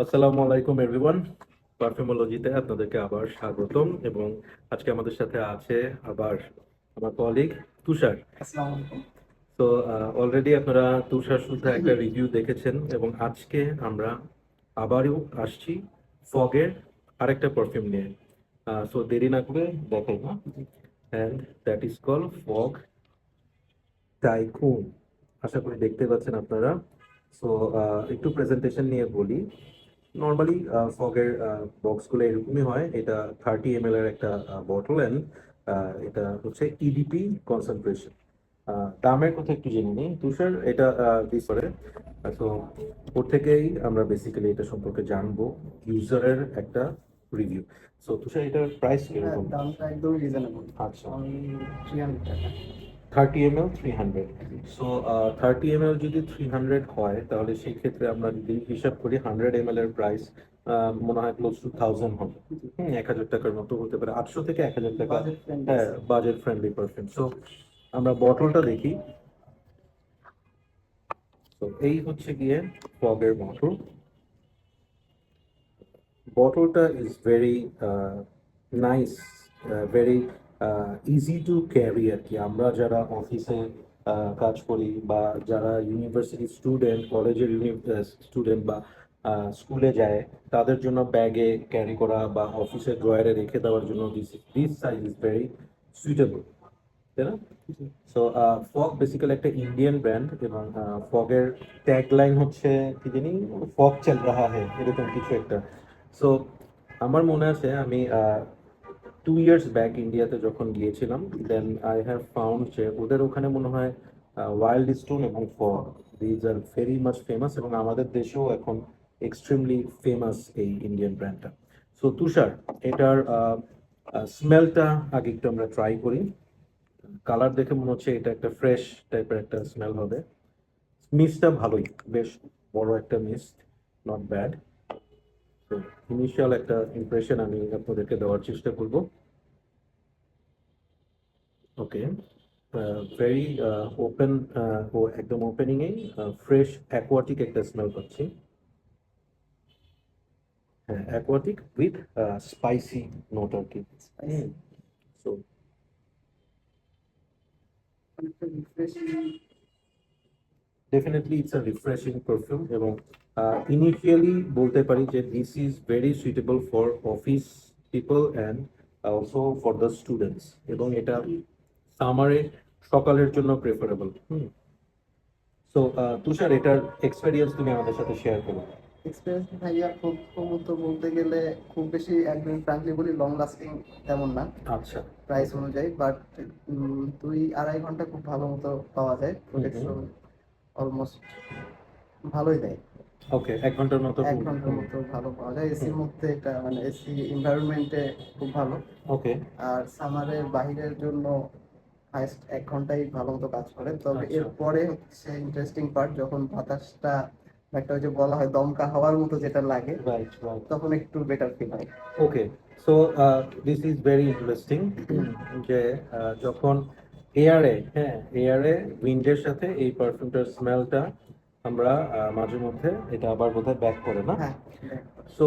আসসালামু আলাইকুম এভরিওয়ান। পারফিউমোলজিতে আপনাদেরকে আবার স্বাগতম। এবং আজকে আমাদের সাথে আছে আবার আমার কলিগ তুষার। আসসালামু আলাইকুম। তো অলরেডি আপনারা তুষার শুদ্ধ একটা রিভিউ দেখেছেন, এবং আজকে আমরা আবারও আসছি ফগের আরেকটা পারফিউম নিয়ে। সো দেরি না করে দেখাই না, and that is call Fogg Tycoon. আশা করি দেখতে পাচ্ছেন আপনারা। সো একটু প্রেজেন্টেশন নিয়ে বলি। নর্মালি ফগের বক্সগুলো এরকমই হয়। এটা 30 ml এর একটা বটল, অ্যান্ড এটা হচ্ছে ইডিপি কনসেন্ট্রেশন। দামের কথা একটু জেনে নিই তুষার। এটা দিস করে, তো ওর থেকেই আমরা বেসিক্যালি এটা সম্পর্কে জানবো, ইউজারের একটা রিভিউ। সো তুষার, এটার প্রাইস হ্যাঁ, কিরকম? দামটা একদমই রিজনেবল। আচ্ছা, অনলি 300 টাকা। 30 ml 300। জি। সো 30 ml যদি 300 হয়, তাহলে সেই ক্ষেত্রে আমরা যদি হিসাব করি 100 ml এর প্রাইস মনে হয় ক্লোজ টু 1000 হবে। জি। 1000 টাকার মতো হতে পারে, 800 থেকে 1000 টাকা। Budget friendly. হ্যাঁ, বাজেট ফ্রেন্ডলি পারফিউম। সো আমরা বটলটা দেখি। তো এই হচ্ছে গিয়ে ফগের বটল। বটলটা is very nice, very easy to carry আর কি। আমরা যারা অফিসে কাজ করি, বা যারা ইউনিভার্সিটি স্টুডেন্ট, কলেজের স্টুডেন্ট, বা স্কুলে যায়, তাদের জন্য ব্যাগে ক্যারি করা বা অফিসের ড্রয়ারে রেখে দেওয়ার জন্য this size is very suitable, তাই না? জি। সো ফগ বেসিক্যালি একটা ইন্ডিয়ান ব্র্যান্ড, এবং ফগের ট্যাগলাইন হচ্ছে কি জানি, ফগ চল রাহা হ্যায়, এরকম কিছু একটা। সো আমার মনে আছে আমি 2 ইয়ার্স ব্যাক ইন্ডিয়াতে যখন গিয়েছিলাম, দেন আই হ্যাভ ফাউন্ড যে ওদের ওখানে মনে হয় ওয়াইল্ড স্টোন এবং fog, these are very much famous, এবং আমাদের দেশেও এখন এক্সট্রিমলি ফেমাস এই ইন্ডিয়ান ব্র্যান্ডটা। সো তুষার, এটার স্মেলটা আগে একটু আমরা ট্রাই করি। কালার দেখে মনে হচ্ছে এটা একটা ফ্রেশ টাইপের একটা স্মেল হবে। মিস্টটা ভালোই, বেশ বড় একটা মিস্ট, নট ব্যাড। তো ইনিশিয়াল একটা ইমপ্রেশন আমি আপনাদেরকে দেওয়ার চেষ্টা করব। ওকে, ভেরি ওপেন, ও একদম ওপেনিং এ ফ্রেশ অ্যাকোয়াটিক একটা স্মেল পাচ্ছি। হ্যাঁ, অ্যাকোয়াটিক উইথ স্পাইসি নোট আর কি। স্পাইসি। সো অনেকটা refreshing. Definitely it's a refreshing perfume, এবং ইনিশিয়ালি বলতে পারি যে this is very suitable for office people and also for the students, এবং এটা সামারে সকালের জন্য প্রেফারেবল। সো তুষার, এটার এক্সপেরিয়েন্স তুমি আমাদের সাথে শেয়ার করো। এক্সপিরিয়েন্স ভাইয়া প্রথমত বলতে গেলে খুব বেশি, একদম ফ্রাঙ্কলি বলি, লং লাস্টিং তেমন না আচ্ছা। প্রাইস অনুযায়ী, বাট 2-2.5 ঘন্টা খুব ভালো মতো পাওয়া যায়। হুম হুম। প্রোটেকশন অলমোস্ট ভালোই দেয়। ওকে, 1 ঘন্টার মতো। 1 ঘন্টার মতো ভালো পাওয়া যায় এসির মধ্যে। এটা মানে এসি এনভায়রনমেন্টে খুব ভালো। ওকে। আর সামারের বাহিরের জন্য হাইস্ট 1 ঘন্টাই ভালো মতো কাজ করে। তবে আচ্ছা। এরপরে হচ্ছে ইন্টারেস্টিং পার্ট, যখন বাতাসটা একটা ওই যে বলা হয় দমকা হাওয়ার মতো যেটা লাগে, রাইট, রাইট। তখন একটু বেটার ফিল হয়। Okay, so this is very interesting যে যখন এয়ারে, হ্যাঁ, এয়ারে উইন্ডের সাথে এই পারফিউমটার স্মেলটা আমরা মাঝে মধ্যে এটা আবার বোধহয় ব্যাক করে না। হ্যাঁ। সো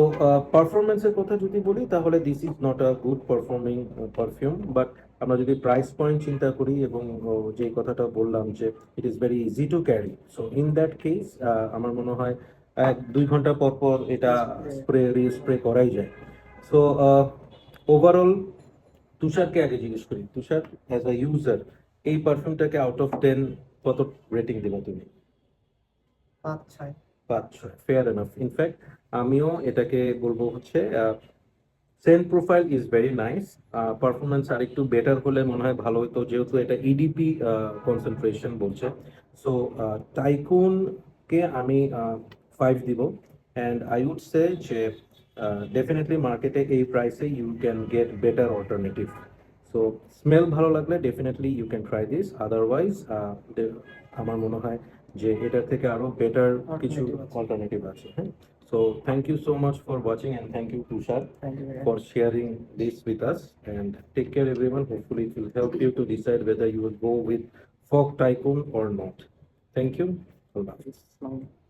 পারফরমেন্সের কথা যদি বলি, তাহলে this is not a good performing perfume, but আমরা যদি প্রাইস পয়েন্ট চিন্তা করি, এবং যে কথাটা বললাম যে it is very easy to carry, so in that case আমার মনে হয় 1-2 ঘন্টা পর পর এটা স্প্রে রিস্প্রে করাই যায়। সো ওভারঅল তুষারকে আগে জিজ্ঞেস করি, তুষার অ্যাজ আ ইউজার এই পারফিউমটাকে আউট অফ 10 কত রেটিং দেবো তুমি? 5-6। 5-6, ফেয়ার এনাফ। ইনফ্যাক্ট আমিও এটাকে বলবো হচ্ছে scent profile is very nice. Performance আর একটু বেটার হলে মনে হয় ভালো হতো, যেহেতু এটা ইডিপি কনসেন্ট্রেশন বলছে। সো টাইকুন কে আমি 5 দিব, অ্যান্ড আই উড সে যে ডেফিনেটলি মার্কেটে এই প্রাইসে you can get better alternative. So smell ভালো লাগলে definitely you can try this, otherwise আমার মনে হয় যে এটার থেকে আরো বেটার কিছু অল্টারনেটিভ আছে। অল্টারনেটিভ আছে। হ্যাঁ। So thank you so much for watching, and thank you Tushar thank you ভাইয়া। for sharing this with us. And take care everyone. Hopefully it will help you to decide whether you will go with Fog Tycoon or not. Thank you. Allah Hafiz. আসসালামু আলাইকুম।